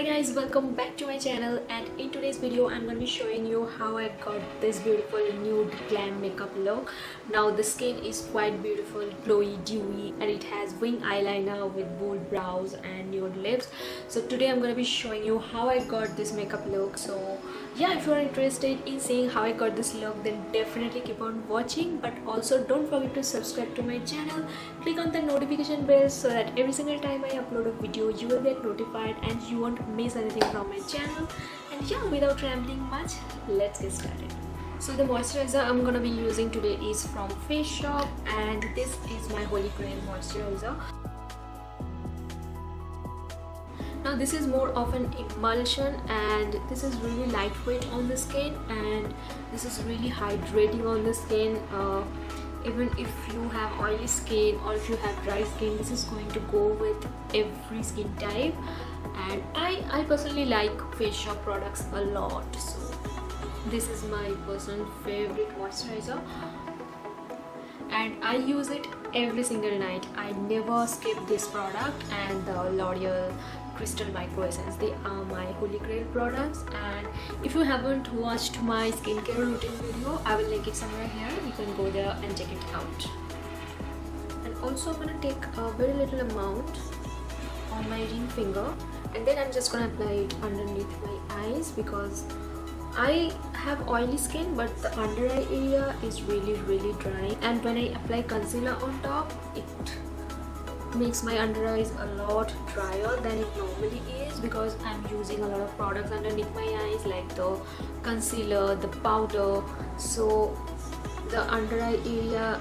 guys, welcome back to my channel, and in today's video I'm going to be showing you how I got this beautiful nude glam makeup look. Now the skin is quite beautiful, glowy, dewy, and it has wing eyeliner with bold brows and nude lips. So today I'm going to be showing you how I got this makeup look. So yeah, if you are interested in seeing how I got this look, then definitely keep on watching, but also don't forget to subscribe to my channel. Click on the notification bell so that every single time I upload a video you will get notified and you won't miss anything from my channel. And yeah, without rambling much, let's get started. So the moisturizer I'm gonna be using today is from Face Shop, and this is my Holy Grail moisturizer. Now this is more of an emulsion, and this is really lightweight on the skin, and this is really hydrating on the skin. Even if you have oily skin or if you have dry skin, this is going to go with every skin type. And I personally like Face Shop products a lot, so this is my personal favorite moisturizer, and I use it every single night. I never skip this product and the L'Oreal Crystal Micro Essence. They are my Holy Grail products, and if you haven't watched my skincare routine video, I will link it somewhere here. You can go there and check it out. And also I'm gonna take a very little amount on my ring finger, and then I'm just gonna apply it underneath my eyes because I have oily skin, but the under eye area is really dry, and when I apply concealer on top, it makes my under eyes a lot drier than it normally is because I'm using a lot of products underneath my eyes, like the concealer, the powder. So the under eye area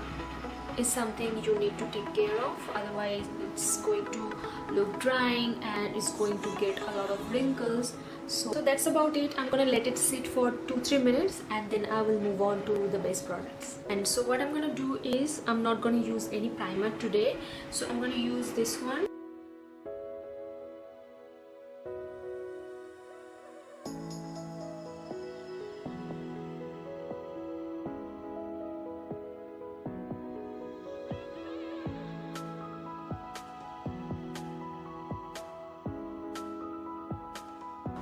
is something you need to take care of, otherwise it's going to look drying and it's going to get a lot of wrinkles. So that's about it. I'm gonna let it sit for 2-3 minutes, and then I will move on to the base products. And so what I'm gonna do is, I'm not gonna use any primer today, so I'm gonna use this one.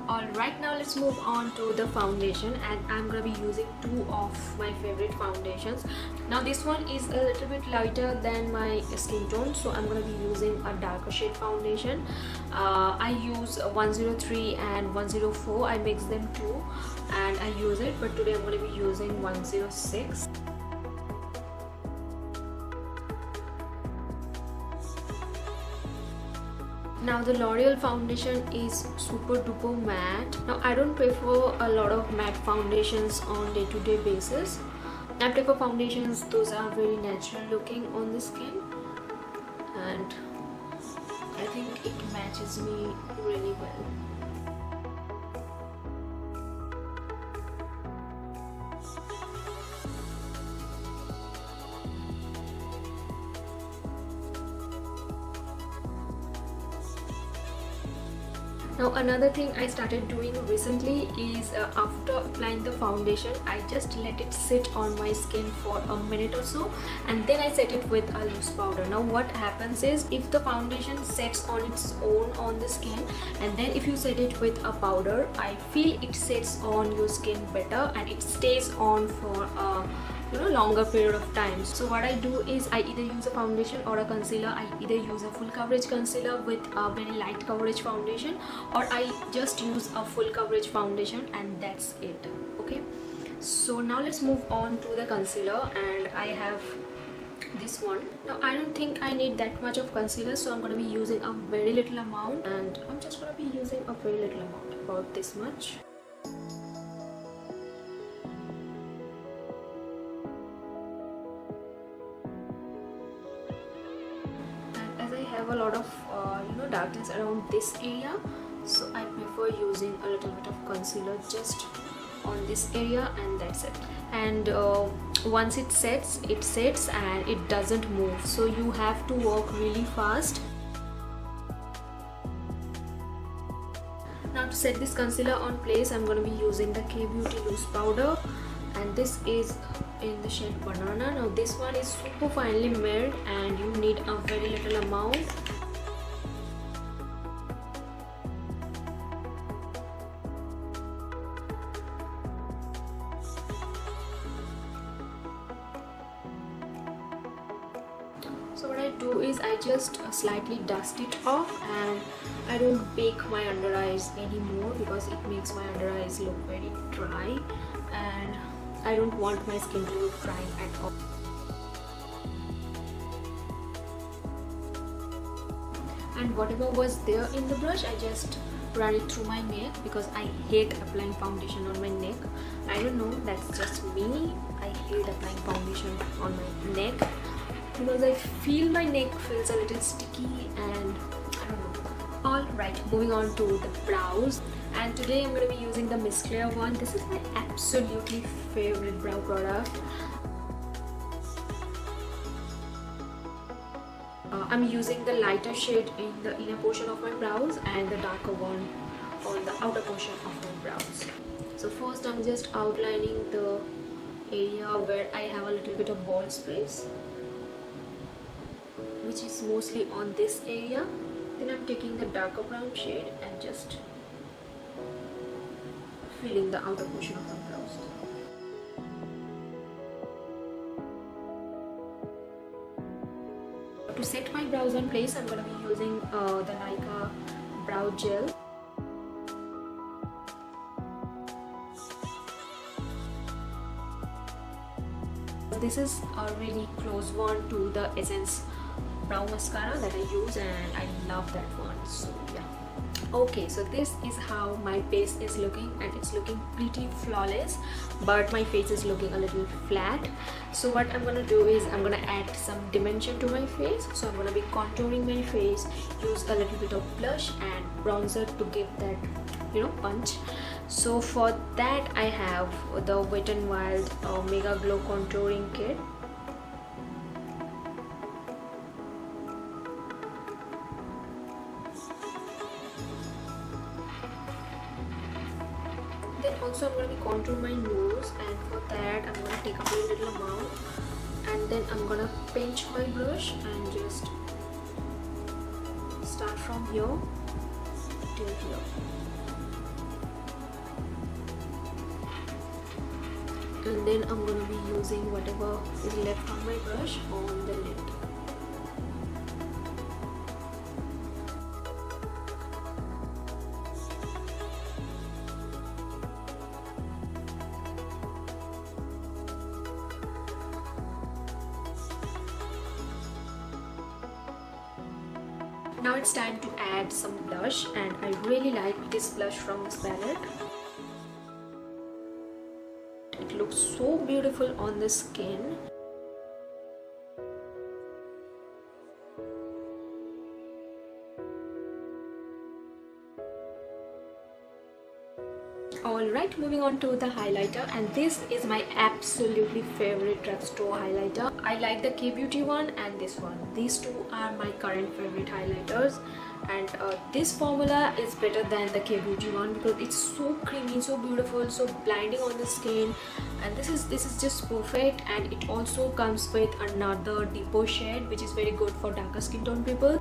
Alright, now let's move on to the foundation, and I'm gonna be using two of my favorite foundations. Now this one is a little bit lighter than my skin tone, so I'm gonna be using a darker shade foundation. I use 103 and 104. I mix them too and I use it, but today I'm gonna be using 106. Now the L'Oreal foundation is super duper matte. Now I don't prefer a lot of matte foundations on day-to-day basis. I prefer foundations those are very natural looking on the skin, and I think it matches me really well. Now another thing I started doing recently is after applying the foundation, I just let it sit on my skin for a minute or so, and then I set it with a loose powder. Now what happens is, if the foundation sets on its own on the skin, and then if you set it with a powder, I feel it sets on your skin better and it stays on for a longer period of time. So what I do is, I either use a foundation or a concealer. I either use a full coverage concealer with a very light coverage foundation, or I just use a full coverage foundation, and that's it. Okay, so now let's move on to the concealer, and I have this one. Now I don't think I need that much of concealer, so I'm going to be using a very little amount, and I'm just going to be using a very little amount, about this much. Have a lot of darkness around this area, so I prefer using a little bit of concealer just on this area, and that's it. And once it sets and it doesn't move, so you have to work really fast. Now to set this concealer on place, I'm going to be using the K-Beauty loose powder, and this is in the shade Banana. Now this one is super finely milled, and you need a very little amount. So what I do is I just slightly dust it off, and I don't bake my under eyes anymore because it makes my under eyes look very dry, and I don't want my skin to look dry at all. And whatever was there in the brush, I just run it through my neck because I hate applying foundation on my neck. I don't know, that's just me. I hate applying foundation on my neck because I feel my neck feels a little sticky, and I don't know. Alright, moving on to the brows. And today I'm going to be using the Miss Claire one. This is my absolutely favorite brow product. I'm using the lighter shade in the inner portion of my brows and the darker one on the outer portion of my brows. So first I'm just outlining the area where I have a little bit of bald space, which is mostly on this area. Then I'm taking the darker brown shade and just filling the outer portion of my brows. To set my brows in place, I'm going to be using the Nykaa brow gel. This is a really close one to the Essence brow mascara that I use, and I love that one. So yeah. Okay, so this is how my face is looking, and it's looking pretty flawless, but my face is looking a little flat. So what I'm gonna do is I'm gonna add some dimension to my face. So I'm gonna be contouring my face, use a little bit of blush and bronzer to give that, punch. So for that I have the Wet n Wild MegaGlo contouring kit. Then also I'm going to be contour my nose, and for that I'm going to take a very little amount, and then I'm going to pinch my brush and just start from here till here. And then I'm going to be using whatever is left on my brush on the lid. Now it's time to add some blush, and I really like this blush from this palette. It looks so beautiful on the skin. Alright, moving on to the highlighter, and this is my absolutely favorite drugstore highlighter. I like the K-Beauty one and this one. These two are my current favorite highlighters, and this formula is better than the K-Beauty one because it's so creamy, so beautiful, so blinding on the skin, and this is just perfect. And it also comes with another deeper shade which is very good for darker skin tone people.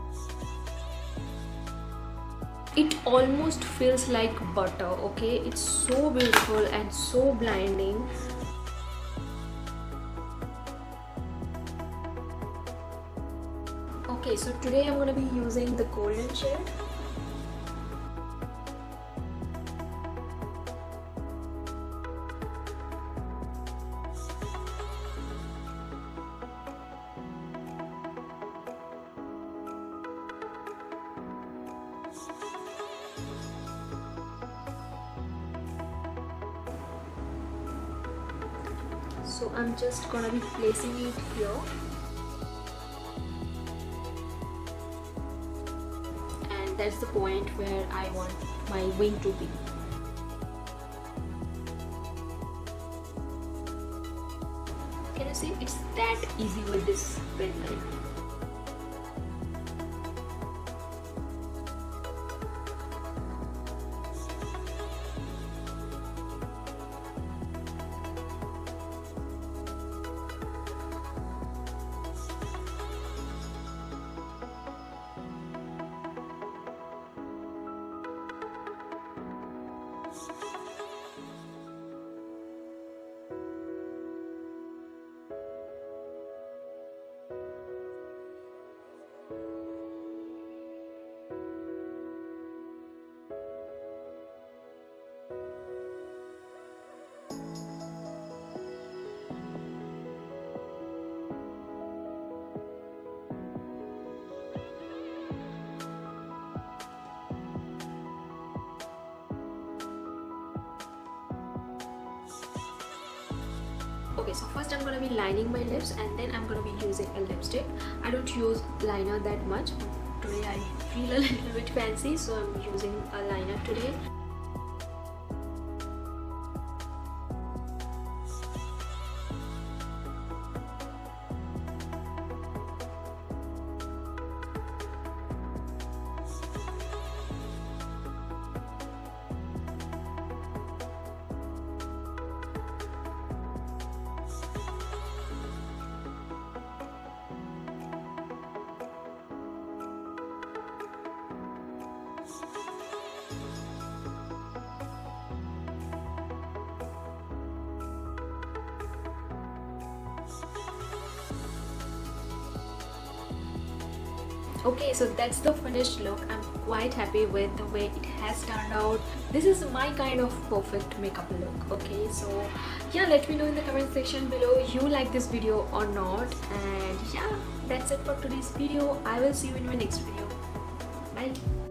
It almost feels like butter, okay? It's so beautiful and so blinding. Okay, so today I'm going to be using the golden shade. So I'm just gonna be placing it here, and that's the point where I want my wing to be. Can you see? It's that easy with this pen knife. Okay, so first I'm gonna be lining my lips and then I'm gonna be using a lipstick. I don't use liner that much. Today I feel a little bit fancy, so I'm using a liner today. Okay, so that's the finished look. I'm quite happy with the way it has turned out. This is my kind of perfect makeup look. Okay, so yeah, let me know in the comment section below you like this video or not. And yeah, that's it for today's video. I will see you in my next video. Bye.